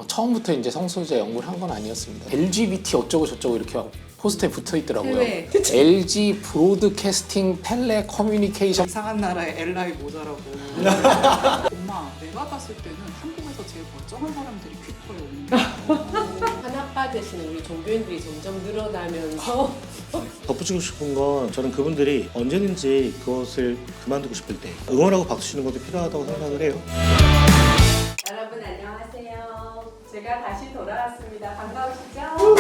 처음부터 이제 성소유자 연구를 한 건 아니었습니다. LGBT 어쩌고 저쩌고 이렇게 포스터에 붙어 있더라고요. 네. LG 브로드캐스팅 텔레 커뮤니케이션. 이상한 나라의 LI 모자라고. 엄마, 내가 봤을 때는 한국에서 제일 멀쩡한 사람들이 퀴커에 오는 한학과 되시는 우리 종교인들이 점점 늘어나면서 덧붙이고 싶은 건 저는 그분들이 언제든지 그것을 그만두고 싶을 때 응원하고 박수 치는 것도 필요하다고 생각을 해요. 여러분 안녕하세요. 제가 다시 돌아왔습니다. 반가우시죠?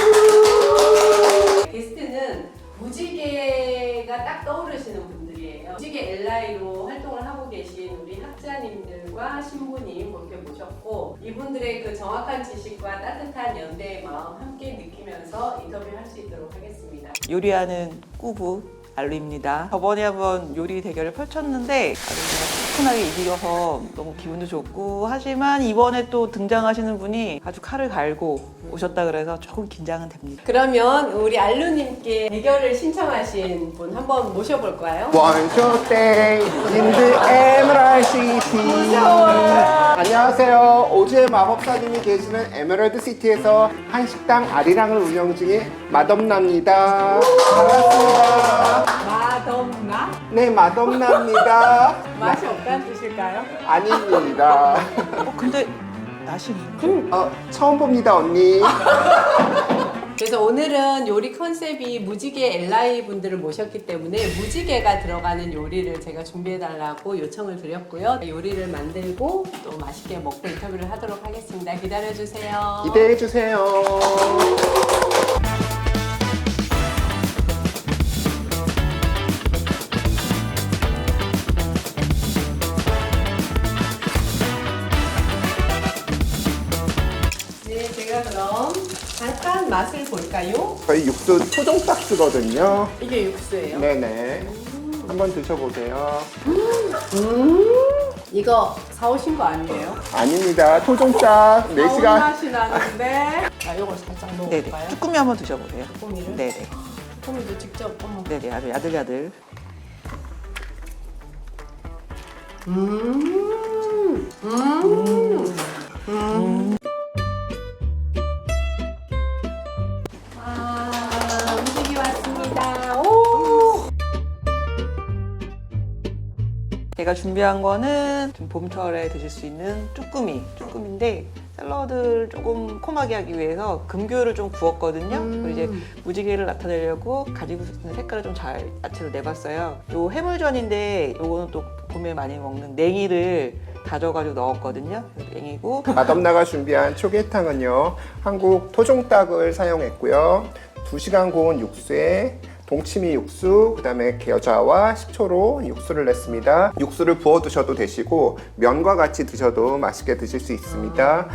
게스트는 무지개가 딱 떠오르시는 분들이에요. 무지개 LI로 활동을 하고 계신 우리 학자님들과 신부님 그렇게 모셨고 이분들의 그 정확한 지식과 따뜻한 연대의 마음 함께 느끼면서 인터뷰할 수 있도록 하겠습니다. 요리하는 꾸부 알루입니다. 저번에 한번 요리 대결을 펼쳤는데 알루가 시원하게 이기셔서 너무 기분도 좋고 하지만 이번에 또 등장하시는 분이 아주 칼을 갈고 오셨다 그래서 조금 긴장은 됩니다. 그러면 우리 알루님께 대결을 신청하신 분 한번 모셔볼까요? One, two, three, in the Emerald City. 안녕하세요. 오즈의 마법사님이 계시는 에메랄드 시티에서 한식당 아리랑을 운영 중인 마덤나입니다. 반갑습니다. 마덤나? 네, 마덤나입니다. 맛이 없다는 뜻일까요? 아닙니다. 근데 낯이 있는데? 처음 봅니다, 언니. 그래서 오늘은 요리 컨셉이 무지개 LI 분들을 모셨기 때문에 무지개가 들어가는 요리를 제가 준비해달라고 요청을 드렸고요. 요리를 만들고 또 맛있게 먹고 인터뷰를 하도록 하겠습니다. 기다려주세요. 기대해주세요. 네, 제가 그럼 잠깐 맛을 볼까요? 저희 육수 토종닭 쓰거든요. 이게 육수예요. 네네. 한번 드셔보세요. 이거 사오신 거 아니에요? 아닙니다. 토종닭 4시간. 맛이 나는데. 자, 이걸 살짝 네네. 먹어볼까요? 쭈꾸미 한번 드셔보세요. 쭈꾸미를? 네네. 쭈꾸미도 직접 어머. 네네. 아주 야들야들. 음식이 왔습니다. 오! 제가 준비한 거는 좀 봄철에 드실 수 있는 쭈꾸미인데 샐러드를 조금 콤하게 하기 위해서 금귤을 좀 구웠거든요. 그리고 이제 무지개를 나타내려고 가지고 있는 색깔을 좀 잘 야채로 내봤어요. 요 해물전인데 요거는 또 봄에 많이 먹는 냉이를 다져가지고 넣었거든요. 냉이고 마덤나가 준비한 초계탕은요, 한국 토종닭을 사용했고요. 2시간 고운 육수에 동치미 육수, 그 다음에 겨자와 식초로 육수를 냈습니다. 육수를 부어 드셔도 되시고 면과 같이 드셔도 맛있게 드실 수 있습니다.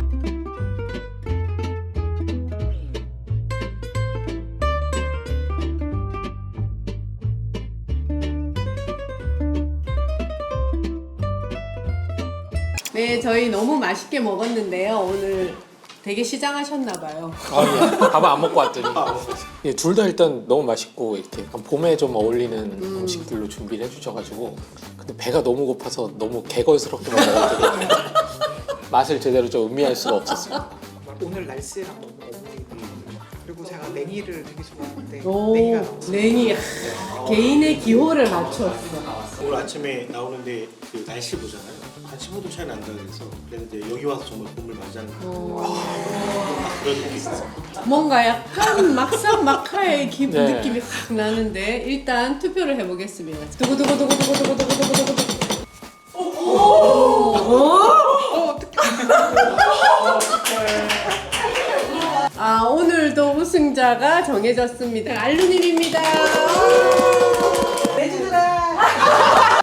네, 저희 너무 맛있게 먹었는데요. 오늘 되게 시장하셨나봐요. 밥을 안 먹고 왔더니 예, 둘 다 일단 너무 맛있고 이렇게 약간 봄에 좀 어울리는 음식들로 준비를 해주셔가지고 근데 배가 너무 고파서 너무 개걸스럽게만 먹었더니 맛을 제대로 좀 음미할 수가 없었어요. 오늘 날씨랑 너무 어울리고 그리고 제가 냉이를 되게 좋아하는데 오, 냉이가 나왔어요. 냉이. 개인의 기호를 맞췄어. 오늘 아침에 나오는데 그 날씨 보잖아요. 한 15도 차이 난다 그랬는데 여기 와서 정말 봄을 맞이하는 그런 느낌이 있어요. 뭔가 약간 막상막하의 기분 네. 느낌이 확 나는데 일단 투표를 해보겠습니다. 두구두구두구두구두구두구두구두구. 아, 오늘도 우승자가 정해졌습니다. 알루님입니다.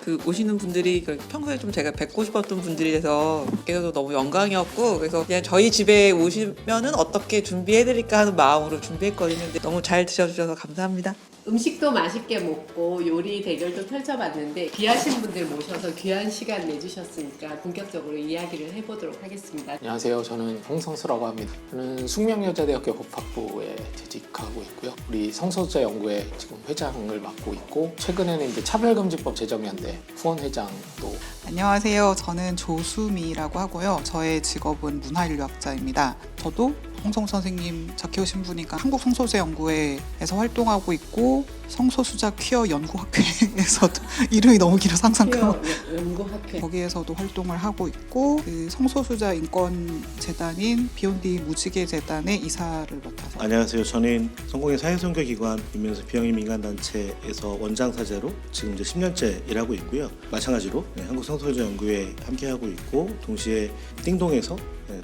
그 오시는 분들이 평소에 좀 제가 뵙고 싶었던 분들이라서 그래서 너무 영광이었고 그래서 그냥 저희 집에 오시면은 어떻게 준비해드릴까 하는 마음으로 준비했거든요. 근데 너무 잘 드셔주셔서 감사합니다. 음식도 맛있게 먹고 요리 대결도 펼쳐봤는데 귀하신 분들 모셔서 귀한 시간 내주셨으니까 본격적으로 이야기를 해보도록 하겠습니다. 안녕하세요. 저는 홍성수라고 합니다. 저는 숙명여자대학교 법학부에 재직하고 있고요. 우리 성소수자 연구회 지금 회장을 맡고 있고 최근에는 이제 차별금지법 제정연대 후원회장도. 안녕하세요. 저는 조수미라고 하고요. 저의 직업은 문화인류학자입니다. 저도 홍성 선생님 자키오 신부니까 한국 성소수자 연구회에서 활동하고 있고 성소수자 퀴어 연구학회에서도 이름이 너무 길어서 항상 연구학회 거기에서도 활동을 하고 있고 그 성소수자 인권 재단인 비욘디 무지개 재단의 이사를 맡아서. 안녕하세요. 저는 성공의 사회선교기관 이면서 비영리 민간단체에서 원장사제로 지금 이제 10년째 일하고 있고요. 마찬가지로 한국 성소수자 연구회 함께하고 있고 동시에 띵동에서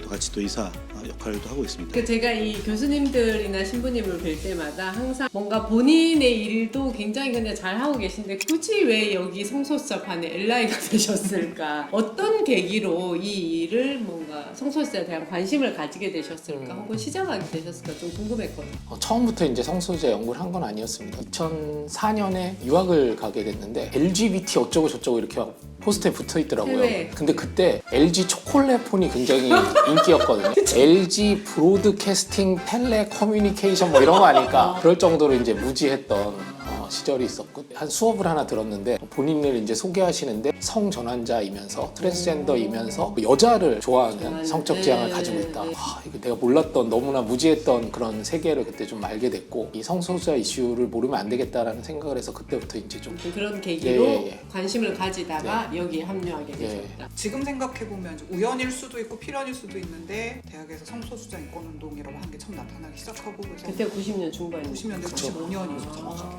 또 같이 또 이사 역할도 하고 있습니다. 제가 이 교수님들이나 신부님을 뵐 때마다 항상 뭔가 본인의 일도 굉장히 그냥 잘하고 계신데 굳이 왜 여기 성소수자판에 LI가 되셨을까? 어떤 계기로 이 일을 뭔가 성소수자에 대한 관심을 가지게 되셨을까? 혹은 시작하게 되셨을까? 좀 궁금했거든요. 처음부터 이제 성소수자 연구를 한 건 아니었습니다. 2004년에 유학을 가게 됐는데 LGBT 어쩌고 저쩌고 이렇게 포스터에 붙어 있더라고요. 해외. 근데 그때 LG 초콜릿폰이 굉장히 인기였거든요. LG 브로드캐스팅 텔레 커뮤니케이션 뭐 이런 거 아닐까. 그럴 정도로 이제 무지했던 시절이 있었고 한 수업을 하나 들었는데 본인을 이제 소개하시는데 성전환자이면서 트랜스젠더이면서 여자를 좋아하는 성적 지향을 가지고 있다. 이거 내가 몰랐던 너무나 무지했던 그런 세계를 그때 좀 알게 됐고 이 성소수자 이슈를 모르면 안 되겠다라는 생각을 해서 그때부터 이제 좀 그런 계기로 예. 관심을 가지다가 여기에 합류하게 되셨다. 지금 생각해보면 우연일 수도 있고 필연일 수도 있는데 대학에서 성소수자 인권운동이라고 한 게 처음 나타나기 시작하고 그래서 그때 90년 중반이죠. 90년대 95년이죠 정확하게.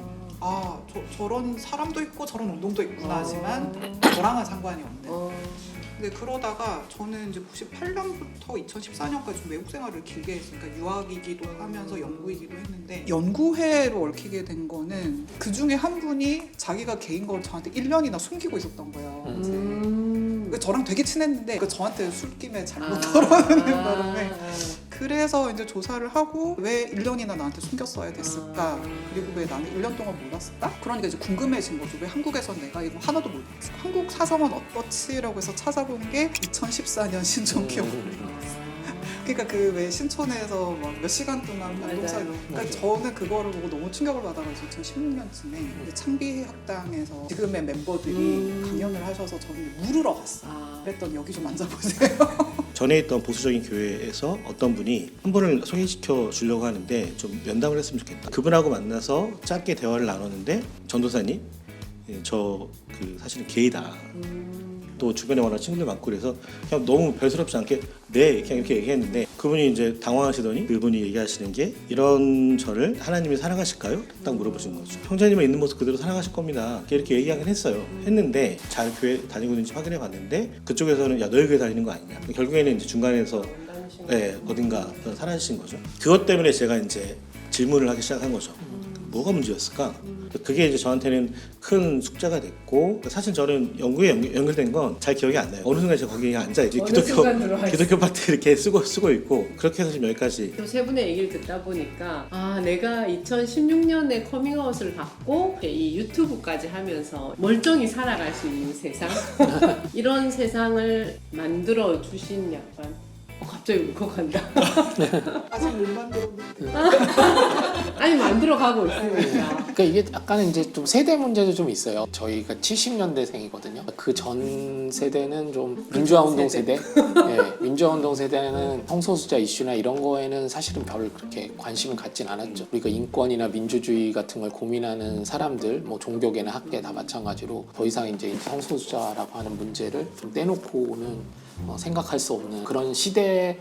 저런 사람도 있고 저런 운동도 있구나 하지만 저랑은 상관이 없는. 근데 그러다가 저는 이제 98년부터 2014년까지 좀 외국 생활을 길게 했으니까 유학이기도 하면서 연구이기도 했는데 연구회로 얽히게 된 거는 그 중에 한 분이 자기가 개인 걸 저한테 1년이나 숨기고 있었던 거예요. 저랑 되게 친했는데 저한테 술김에 잘못 털어내는 바람에 그래서 이제 조사를 하고 왜 1년이나 나한테 숨겼어야 됐을까? 그리고 왜 나는 1년 동안 몰랐을까? 그러니까 이제 궁금해진 거죠. 왜 한국에선 내가 이거 하나도 몰랐어? 한국 사정은 어떻지라고 해서 찾아본 게 2014년 신촌 기업을이었어요. 그러니까 그 왜 신촌에서 막 몇 시간 동안 운동사. 그러니까 저는 그거를 보고 너무 충격을 받아가지고 2016년쯤에 창비 학당에서 지금의 멤버들이 강연을 하셔서 저는 물으러 갔어요. 그랬더니 여기 좀 앉아보세요. 전에 있던 보수적인 교회에서 어떤 분이 한 분을 소개시켜 주려고 하는데 좀 면담을 했으면 좋겠다. 그분하고 만나서 짧게 대화를 나눴는데 전도사님, 저 사실은 게이다. 또 주변에 워낙 친구들 많고 그래서 그냥 너무 별스럽지 않게 네 그냥 이렇게 얘기했는데 그분이 이제 당황하시더니 그분이 얘기하시는 게 이런 저를 하나님이 사랑하실까요? 딱 물어보신 거죠. 형제님은 있는 모습 그대로 사랑하실 겁니다. 이렇게 얘기하긴 했어요. 했는데 잘 교회 다니고 있는지 확인해 봤는데 그쪽에서는 야 너희 교회 다니는 거 아니냐. 결국에는 이제 중간에서 어딘가 사라지신 거죠. 그것 때문에 제가 이제 질문을 하기 시작한 거죠. 뭐가 문제였을까? 그게 이제 저한테는 큰 숙제가 됐고 사실 저는 연구에 연결된 건 잘 기억이 안 나요. 어느 순간 제가 거기에 앉아있지 기독교 파트 이렇게 쓰고 있고 그렇게 해서 지금 여기까지. 세 분의 얘기를 듣다 보니까 내가 2016년에 커밍아웃을 받고 이 유튜브까지 하면서 멀쩡히 살아갈 수 있는 세상 이런 세상을 만들어 주신 약간 갑자기 울컥한다. 아직 못 만들었는데. 아니 만들어가고 있으니까. 그러니까 이게 약간 이제 좀 세대 문제도 좀 있어요. 저희가 70년대생이거든요. 그 전 세대는 좀 민주화 운동 세대. 민주화 운동 세대는 성소수자 이슈나 이런 거에는 사실은 별 그렇게 관심을 갖진 않았죠. 우리가 인권이나 민주주의 같은 걸 고민하는 사람들, 뭐 종교계나 학계 다 마찬가지로 더 이상 이제 성소수자라고 하는 문제를 좀 떼놓고는 생각할 수 없는 그런 시대에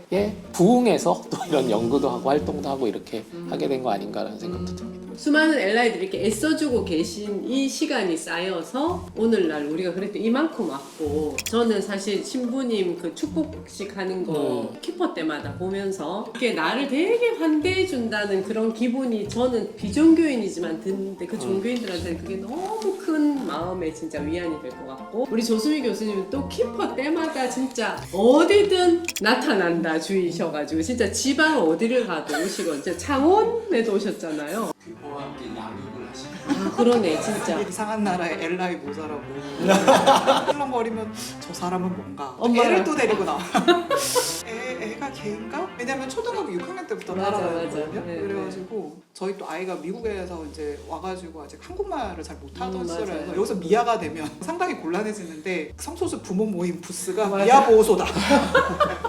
부응해서 또 이런 연구도 하고 활동도 하고 이렇게 하게 된 거 아닌가라는 생각도 듭니다. 수많은 엘라이들이 이렇게 애써주고 계신 이 시간이 쌓여서 오늘날 우리가 그랬더니 이만큼 왔고 저는 사실 신부님 그 축복식 하는 거 키퍼 때마다 보면서 이게 나를 되게 환대해준다는 그런 기분이 저는 비종교인이지만 드는데 그 종교인들한테는 그게 너무 큰 마음에 진짜 위안이 될 것 같고 우리 조수미 교수님은 또 키퍼 때마다 진짜 어디든 나타난다 주의셔가지고 진짜 지방 어디를 가도 오시고 진짜 창원에도 오셨잖아요. 그와 함께 양육을 하시고 아, 그러네 진짜. 이상한 나라의 엘라이 모자라고 훌렁거리면 저 사람은 뭔가 엄마랑. 애를 또 데리고 나와. 애가 걔인가? 왜냐면 초등학교 6학년 때부터 맞아, 따라다녔거든요. 맞아. 네, 그래가지고 저희 또 아이가 미국에서 이제 와가지고 아직 한국말을 잘 못하던 맞아요. 시절에서 여기서 미아가 되면 상당히 곤란해지는데 성소수 부모 모임 부스가 맞아. 미아 보호소다.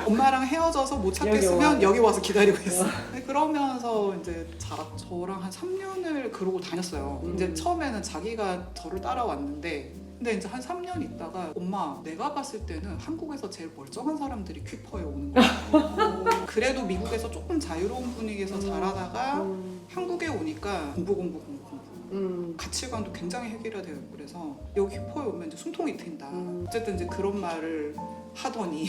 엄마랑 헤어져서 못 여기 찾겠으면 와요. 여기 와서 기다리고 있어. 그러면서 이제 저랑 한 3년을 그러고 다녔어요. 이제 처음에는 자기가 저를 따라왔는데 근데 이제 한 3년 있다가 엄마 내가 봤을 때는 한국에서 제일 멀쩡한 사람들이 퀴퍼에 오는 거야. 그래도 미국에서 조금 자유로운 분위기에서 자라다가 한국에 오니까 공부 가치관도 굉장히 획일화되어 있고 그래서 여기 퀴퍼에 오면 이제 숨통이 트인다. 어쨌든 이제 그런 말을 하더니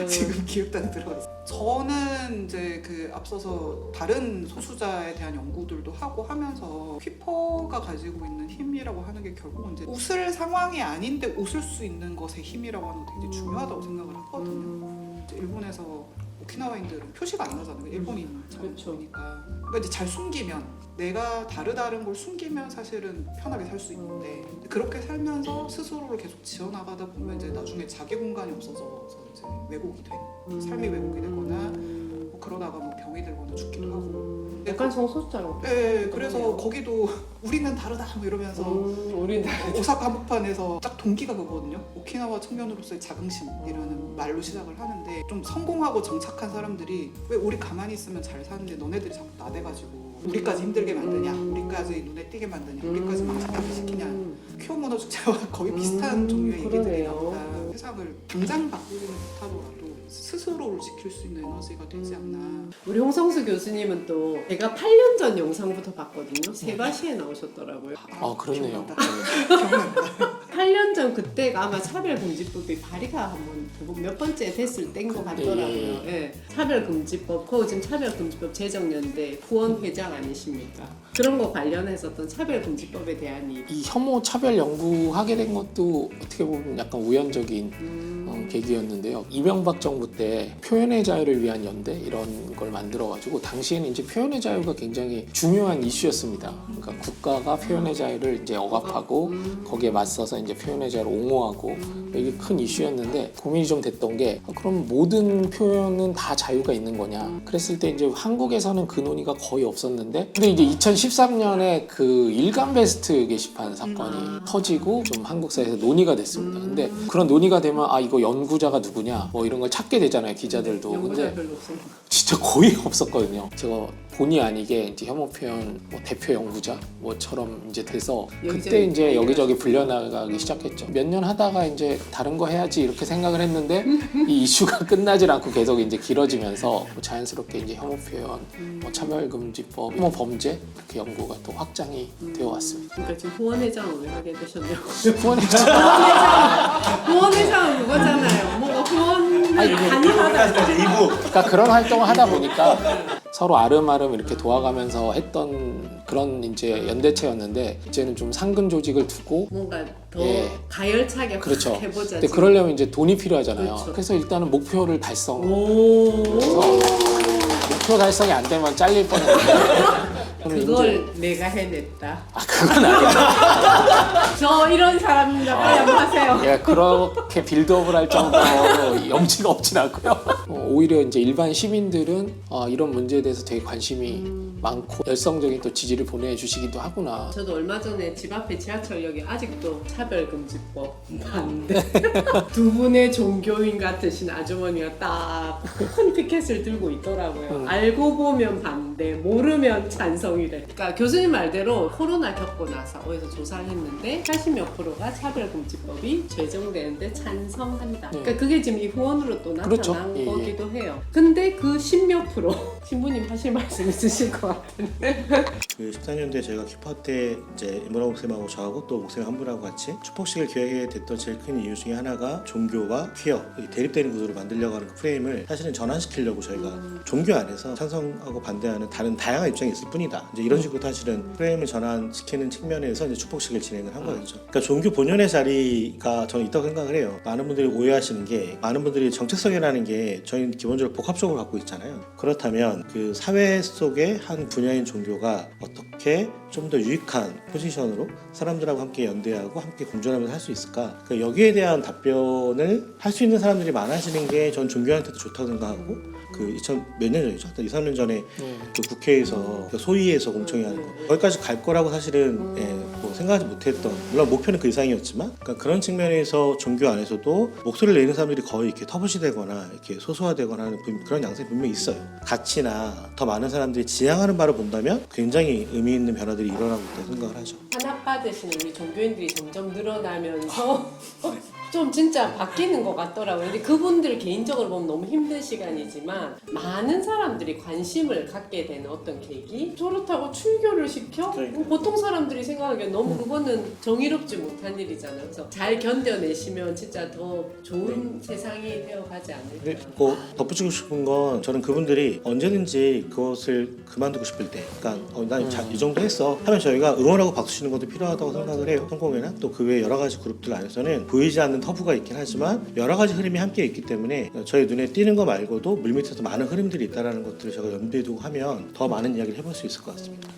지금 기획단에 들어가 있어요. 저는 이제 그 앞서서 다른 소수자에 대한 연구들도 하고 하면서 퀴퍼가 가지고 있는 힘이라고 하는 게 결국은 이제 웃을 상황이 아닌데 웃을 수 있는 것의 힘이라고 하는 게 굉장히 중요하다고 생각을 하거든요. 이제 일본에서 오키나와인들은 표시가 안 나잖아요. 일본인 그렇죠. 보니까. 그러니까 이제 잘 숨기면 내가 다른 걸 숨기면 사실은 편하게 살 수 있는데 그렇게 살면서 스스로를 계속 지어나가다 보면 이제 나중에 자기 공간이 없어져서 이제 왜곡이 돼. 삶이 왜곡이 되거나 뭐 그러다가 뭐 병이 들거나 죽기도 하고. 약간 성소수자로. 네, 그래서 거기도 우리는 다르다 뭐 이러면서 우린 다. 오사카 한복판에서 딱 동기가 그거거든요. 오키나와 청년으로서의 자긍심이라는 말로 시작을 하는데 좀 성공하고 정착한 사람들이 왜 우리 가만히 있으면 잘 사는데 너네들이 자꾸 나대가지고 우리까지 힘들게 만드냐, 우리까지 눈에 띄게 만드냐, 우리까지 망신하게 시키냐. 퀴어 문화 축제와 거의 비슷한 종류의 얘기들이나 보다 세상을 당장 바꾸지는 못하더라도 스스로를 지킬 수 있는 에너지가 되지 않나. 우리 홍성수 교수님은 또 제가 8년 전 영상부터 봤거든요. 세바시에 나오셨더라고요. 아 그렇네요. 기억난다. 8년 전 그때가 아마 차별금지법이 발의가 한번 몇 번째 됐을 때인 것 같더라고요. 예. 차별금지법, 지금 차별금지법 제정연대 후원회장 아니십니까? 그런 거 관련해서 어떤 차별금지법에 대한 이 혐오 차별 연구하게 된 것도 어떻게 보면 약간 우연적인 계기였는데요. 이명박 정부 때 표현의 자유를 위한 연대 이런 걸 만들어가지고 당시에는 이제 표현의 자유가 굉장히 중요한 이슈였습니다. 그러니까 국가가 표현의 자유를 이제 억압하고 거기에 맞서서 이제 표현의 자유를 옹호하고 이게 큰 이슈였는데 고민이 좀 됐던 게 그럼 모든 표현은 다 자유가 있는 거냐? 그랬을 때 이제 한국에서는 그 논의가 거의 없었는데 근데 이제 2013년에 그 일간 베스트 게시판 사건이 터지고 좀 한국 사회에서 논의가 됐습니다. 근데 그런 논의가 되면 아 이거 연구자가 누구냐 뭐 이런 걸 찾게 되잖아요 기자들도. 연구자 근데 별로 없습니다. 진짜 거의 없었거든요. 제가 본의 아니게 이제 혐오 표현 뭐 대표 연구자 뭐처럼 이제 돼서 그때 이제 여기저기 불려나가기 시작했죠. 몇 년 하다가 이제 다른 거 해야지 이렇게 생각을 했는데 이 이슈가 끝나질 않고 계속 이제 길어지면서 뭐 자연스럽게 이제 혐오 표현, 뭐 차별금지법, 혐오 범죄 이렇게 연구가 또 확장이 되어 왔습니다. 그러니까 지금 후원회장을 하게 되셨네요. 후원회장 후원회장은 그거잖아요. 뭔가 후원을 간이하다. 그러니까 그런 활동을 하다 보니까 서로 아름아름 이렇게 도와가면서 했던 그런 이제 연대체였는데 이제는 좀 상근 조직을 두고 뭔가 더 예. 가열차게 그렇죠. 확 해보자. 근데 지금. 그러려면 이제 돈이 필요하잖아요. 그렇죠. 그래서 일단은 목표를 달성. 오. 목표 달성이 안 되면 잘릴 뻔했는데. 그러면 그걸 이제 내가 해냈다. 그건 아니에요. 저 이런 사람입니다. 빨리 한번 하세요. 예, 그렇게 빌드업을 할 정도로 염치가 없진 않고요. 오히려 이제 일반 시민들은 이런 문제에 대해서 되게 관심이 많고 열성적인 또 지지를 보내주시기도 하구나. 저도 얼마 전에 집 앞에 지하철역에 아직도 차별금지법 반대 두 분의 종교인 같으신 아주머니가 딱 큰 피켓을 들고 있더라고요. 알고 보면 반대, 모르면 찬성이래. 그러니까 교수님 말대로 코로나 겪고 나서 어디서 조사를 했는데 80몇 프로가 차별금지법이 제정되는데 찬성한다. 그러니까 그게 지금 이 후원으로 또 나타난 그렇죠. 예, 거기도 해요. 근데 그 10몇 프로 신부님 하실 말씀 있으실 것 같은데. 그 14년대 저희가 퀴퍼 때 이제 임원호 목사님하고 저하고 또 목사님 한 분하고 같이 축복식을 기획하게 됐던 제일 큰 이유 중에 하나가 종교와 퀴어 대립되는 구조를 만들려고 하는 그 프레임을 사실은 전환시키려고 저희가 종교 안에서 찬성하고 반대하는 다른 다양한 입장이 있을 뿐이다. 이제 이런 식으로 사실은 프레임을 전환시키는 측면에서 이제 축복식을 진행을 한 거였죠. 그러니까 종교 본연의 자리가 저는 있다고 생각을 해요. 많은 분들이 오해하시는 게 많은 분들이 정체성이라는 게 저희는 기본적으로 복합적으로 갖고 있잖아요. 그렇다면 그 사회 속의 한 분야인 종교가 어떻게 좀 더 유익한 포지션으로 사람들하고 함께 연대하고 함께 공존하면서 할 수 있을까? 그러니까 여기에 대한 답변을 할 수 있는 사람들이 많아지는 게 전 종교한테도 좋다고 생각하고 그 2000 몇 년 전이죠? 2, 3년 전에 그 국회에서 그 소위에서 공청회 하는 거 거기까지 갈 거라고 사실은 뭐 생각하지 못했던, 물론 목표는 그 이상이었지만 그러니까 그런 측면에서 종교 안에서도 목소리를 내는 사람들이 거의 이렇게 터부시되거나 이렇게 소소화되거나 하는 그런 양상이 분명히 있어요. 가치나 더 많은 사람들이 지향하는 바를 본다면 굉장히 의미 있는 변화들이 일어나고 있다고 생각을 하죠. 탄압 받으시는 우리 종교인들이 점점 늘어나면서 좀 진짜 바뀌는 것 같더라고요. 근데 그분들 개인적으로 보면 너무 힘든 시간이지만 많은 사람들이 관심을 갖게 되는 어떤 계기? 저렇다고 출교를 시켜? 그러니까요. 보통 사람들이 생각하기엔 너무 그거는 정의롭지 못한 일이잖아요. 그래서 잘 견뎌내시면 진짜 더 좋은 세상이 되어가지 근데 않을까. 뭐 덧붙이고 싶은 건 저는 그분들이 언제든지 그것을 그만두고 싶을 때, 그러니까 난 이 정도 했어 하면 저희가 응원하고 박수 치는 것도 필요하다고 생각을 해요. 성공회나 또 그 외 여러 가지 그룹들 안에서는 보이지 않는 터부가 있긴 하지만 여러 가지 흐름이 함께 있기 때문에 저희 눈에 띄는 거 말고도 물밑에서 많은 흐름들이 있다는 것들을 제가 염두에 두고 하면 더 많은 이야기를 해볼 수 있을 것 같습니다.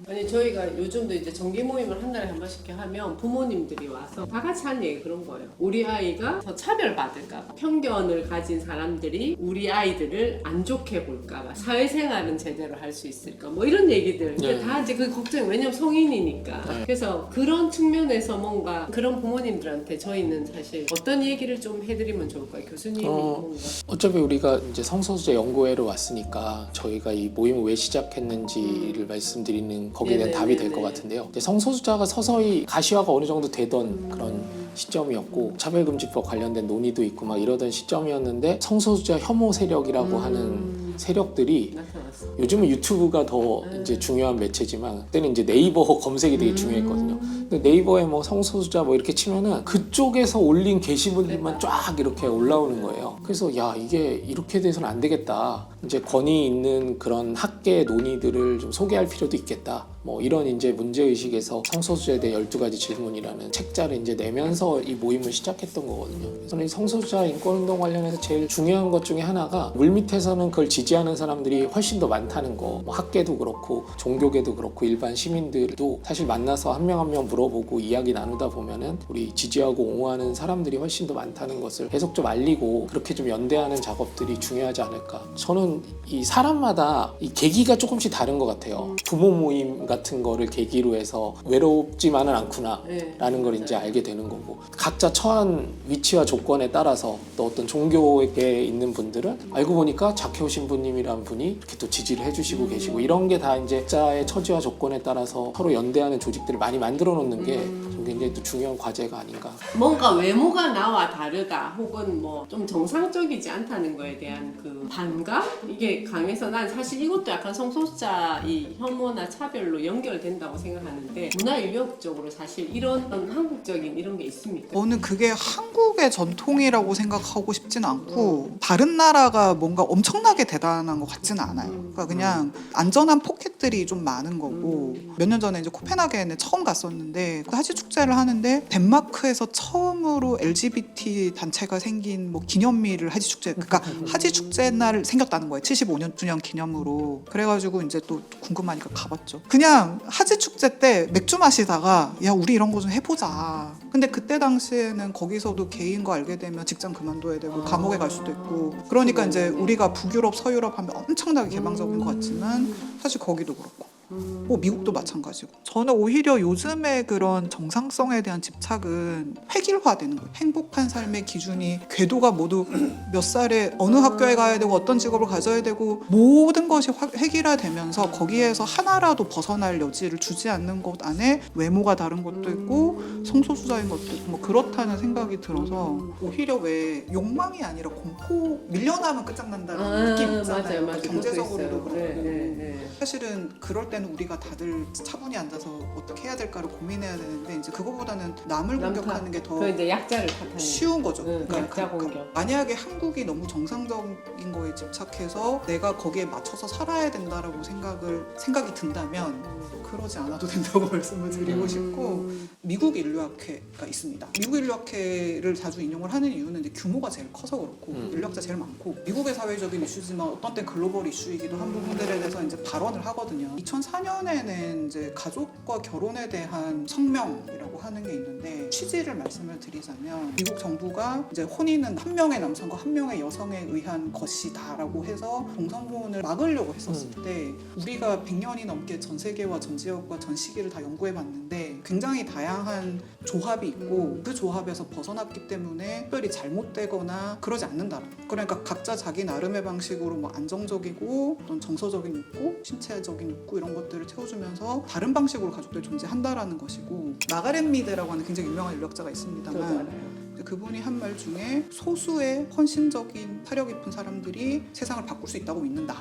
아니 저희가 요즘도 이제 정기 모임을 한 달에 한 번씩 이렇게 하면 부모님들이 와서 다 같이 하는 얘기 그런 거예요. 우리 아이가 더 차별받을까 봐, 편견을 가진 사람들이 우리 아이들을 안 좋게 볼까 봐, 사회생활은 제대로 할 수 있을까 뭐 이런 얘기들. 네. 다 이제 그 걱정, 왜냐면 성인이니까. 네. 그래서 그런 측면에서 뭔가 그런 부모님들한테 저희는 사실 어떤 얘기를 좀 해드리면 좋을까요? 교수님이 뭔가. 어차피 우리가 이제 성소수자 연구회로 왔으니까 저희가 이 모임을 왜 시작했는지를 말씀드리는 거기에 대한 답이 될 것 같은데요. 이제 성소수자가 서서히 가시화가 어느 정도 되던 그런 시점이었고 차별금지법 관련된 논의도 있고 막 이러던 시점이었는데 성소수자 혐오 세력이라고 하는 세력들이 나타났어. 요즘은 유튜브가 더 이제 중요한 매체지만 그때는 이제 네이버 검색이 되게 중요했거든요. 근데 네이버에 뭐 성소수자 뭐 이렇게 치면은 그쪽에서 올린 게시물들만 쫙 이렇게 올라오는 거예요. 그래서 야 이게 이렇게 돼서는 안 되겠다. 이제 권위 있는 그런 학계 논의들을 좀 소개할 필요도 있겠다. 뭐 이런 이제 문제의식에서 성소수자에 대해 12가지 질문이라는 책자를 이제 내면서 이 모임을 시작했던 거거든요. 그래서 이 성소수자 인권운동 관련해서 제일 중요한 것 중에 하나가 물밑에서는 그걸 지지하는 사람들이 훨씬 더 많다는 거. 뭐 학계도 그렇고 종교계도 그렇고 일반 시민들도 사실 만나서 한 명 한 명 물어보고 이야기 나누다 보면은 우리 지지하고 옹호하는 사람들이 훨씬 더 많다는 것을 계속 좀 알리고 그렇게 좀 연대하는 작업들이 중요하지 않을까. 저는 이 사람마다 이 계기가 조금씩 다른 것 같아요. 부모 모임 같은 거를 계기로 해서 외롭지만은 않구나 네. 라는 걸 이제 알게 되는 거고, 각자 처한 위치와 조건에 따라서 또 어떤 종교에 있는 분들은 알고 보니까 작혜호 신부님이라는 분이 이렇게 또 지지를 해주시고 계시고, 이런 게 다 이제 각자의 처지와 조건에 따라서 서로 연대하는 조직들을 많이 만들어 놓는 게 굉장히 또 중요한 과제가 아닌가. 뭔가 외모가 나와 다르다 혹은 뭐 좀 정상적이지 않다는 거에 대한 그 반감? 이게 강해서 난 사실 이것도 약간 성소수자 이 혐오나 차별로 연결된다고 생각하는데 문화인력적으로 사실 이런 한국적인 이런 게 있습니까? 저는 그게 한국의 전통이라고 생각하고 싶지는 않고 다른 나라가 뭔가 엄청나게 대단한 것 같지는 않아요. 그러니까 그냥 안전한 포켓들이 좀 많은 거고, 몇 년 전에 이제 코펜하겐에 처음 갔었는데 그 하지 축제를 하는데 덴마크에서 처음으로 LGBT 단체가 생긴 뭐 기념일을 하지 축제, 그러니까 하지 축제 날 생겼다는 거예요. 75년 주년 기념으로. 그래가지고 이제 또 궁금하니까 가봤죠. 그냥 하지 축제 때 맥주 마시다가 야 우리 이런 거 좀 해보자. 근데 그때 당시에는 거기서도 게이인 거 알게 되면 직장 그만둬야 되고 감옥에 갈 수도 있고, 그러니까 이제 우리가 북유럽 서유럽 하면 엄청나게 개방적인 것 같지만 사실 거기도 그렇고 뭐 미국도 마찬가지고. 저는 오히려 요즘에 그런 정상성에 대한 집착은 획일화되는 거예요. 행복한 삶의 기준이 궤도가 모두 몇 살에 어느 학교에 가야 되고 어떤 직업을 가져야 되고 모든 것이 획일화되면서 거기에서 하나라도 벗어날 여지를 주지 않는 것 안에 외모가 다른 것도 있고 성소수자인 것도 있고 뭐 그렇다는 생각이 들어서 오히려 왜 욕망이 아니라 공포, 밀려나면 끝장난다는 느낌 있잖아요. 맞아요. 경제적으로도 그렇고. 네. 사실은 그럴 때는 우리가 다들 차분히 앉아서 어떻게 해야 될까를 고민해야 되는데 이제 그거보다는 남을 공격하는 게 더 그 이제 약자를 탓하는 쉬운 거죠. 약자 공격. 만약에 한국이 너무 정상적인 거에 집착해서 내가 거기에 맞춰서 살아야 된다라고 생각이 든다면 그러지 않아도 된다고 말씀을 드리고 싶고, 미국 인류학회가 있습니다. 미국 인류학회를 자주 인용을 하는 이유는 이제 규모가 제일 커서 그렇고 인류학자 제일 많고 미국의 사회적인 이슈지만 어떤 땐 글로벌 이슈이기도 한 부분들에 대해서 이제 발언을 하거든요. 2014년에는 이제 가족과 결혼에 대한 성명이라고 하는 게 있는데 취지를 말씀을 드리자면 미국 정부가 이제 혼인은 한 명의 남성과 한 명의 여성에 의한 것이다라고 해서 동성혼을 막으려고 했었을 때 우리가 100년이 넘게 전 세계와 전 지역과 전 시기를 다 연구해 봤는데 굉장히 다양한 조합이 있고 그 조합에서 벗어났기 때문에 특별히 잘못되거나 그러지 않는다. 그러니까 각자 자기 나름의 방식으로 뭐 안정적이고 어떤 정서적인 욕구, 신체적인 욕구 이런 것들을 채워주면서 다른 방식으로 가족들이 존재한다라는 것이고 마가렛 미드라고 하는 굉장히 유명한 인류학자가 저도 있습니다만 알아요. 그분이 한 말 중에 소수의 헌신적인 사려 깊은 사람들이 세상을 바꿀 수 있다고 믿는다.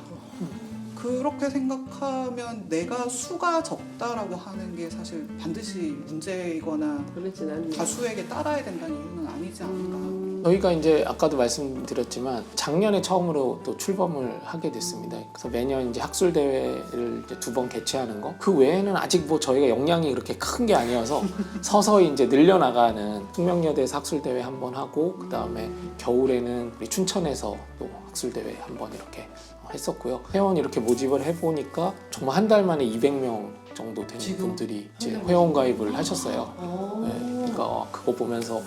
그렇게 생각하면 내가 수가 적다라고 하는 게 사실 반드시 문제이거나 그렇진 않네요. 다수에게 따라야 된다는 이유는 아니지 않을까. 저희가 이제 아까도 말씀드렸지만 작년에 처음으로 또 출범을 하게 됐습니다. 그래서 매년 이제 학술 대회를 2번 개최하는 거. 그 외에는 아직 뭐 저희가 역량이 그렇게 큰 게 아니어서 서서히 이제 늘려나가는 숙명여대에서 학술 대회 한 번 하고 그 다음에 겨울에는 우리 춘천에서 또 학술 대회 한 번 이렇게 했었고요. 회원 이렇게 모집을 해보니까 정말 한 달 만에 200명 정도 되는 지금? 분들이 이제 회원 가입을 하셨어요. 네, 그러니까 그거 보면서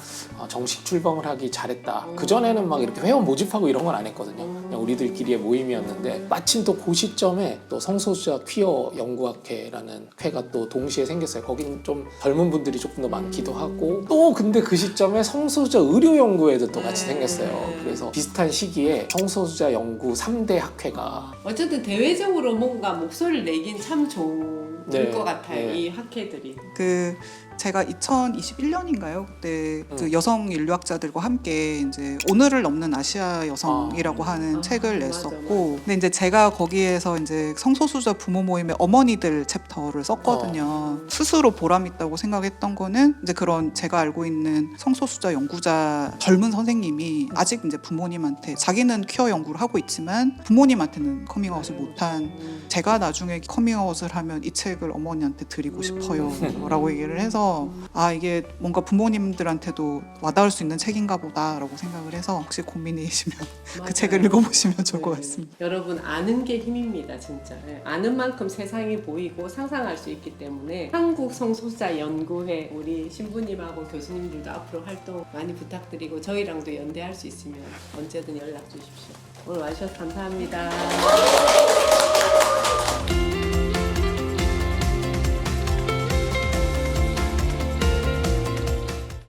정식 출범을 하기 잘했다. 그 전에는 막 이렇게 회원 모집하고 이런 건 안 했거든요. 그냥 우리들끼리의 모임이었는데 마침 또 그 시점에 또 성소수자 퀴어 연구학회라는 회가 또 동시에 생겼어요. 거기는 좀 젊은 분들이 조금 더 많기도 하고 또 근데 그 시점에 성소수자 의료 연구회도 또 같이 생겼어요. 그래서 비슷한 시기에 성소수자 연구 3대 학회가 어쨌든 대외적으로 뭔가 목소리를 내긴 참 좋을 네, 것 같아요. 네. 이 학회들이. 그 제가 2021년인가요? 그때 그 여성 인류학자들과 함께 이제 오늘을 넘는 아시아 여성이라고 하는 책을 냈었고, 근데 이제 제가 거기에서 이제 성소수자 부모 모임의 어머니들 챕터를 썼거든요. 스스로 보람 있다고 생각했던 거는 이제 그런 제가 알고 있는 성소수자 연구자 젊은 선생님이 아직 이제 부모님한테 자기는 퀴어 연구를 하고 있지만 부모님한테는 커밍아웃을 못한 제가 나중에 커밍아웃을 하면 이 책을 어머니한테 드리고 싶어요라고 얘기를 해서 아 이게 뭔가 부모님들한테도 와닿을 수 있는 책인가 보다라고 생각을 해서 혹시 고민이시면 맞아요. 그 책을 읽어보시면 좋을 것 네. 같습니다. 여러분 아는 게 힘입니다, 진짜. 네. 아는 만큼 세상이 보이고 상상할 수 있기 때문에 한국 성소수자 연구회 우리 신부님하고 교수님들도 앞으로 활동 많이 부탁드리고 저희랑도 연대할 수 있으면 언제든 연락 주십시오. 오늘 와주셔서 감사합니다.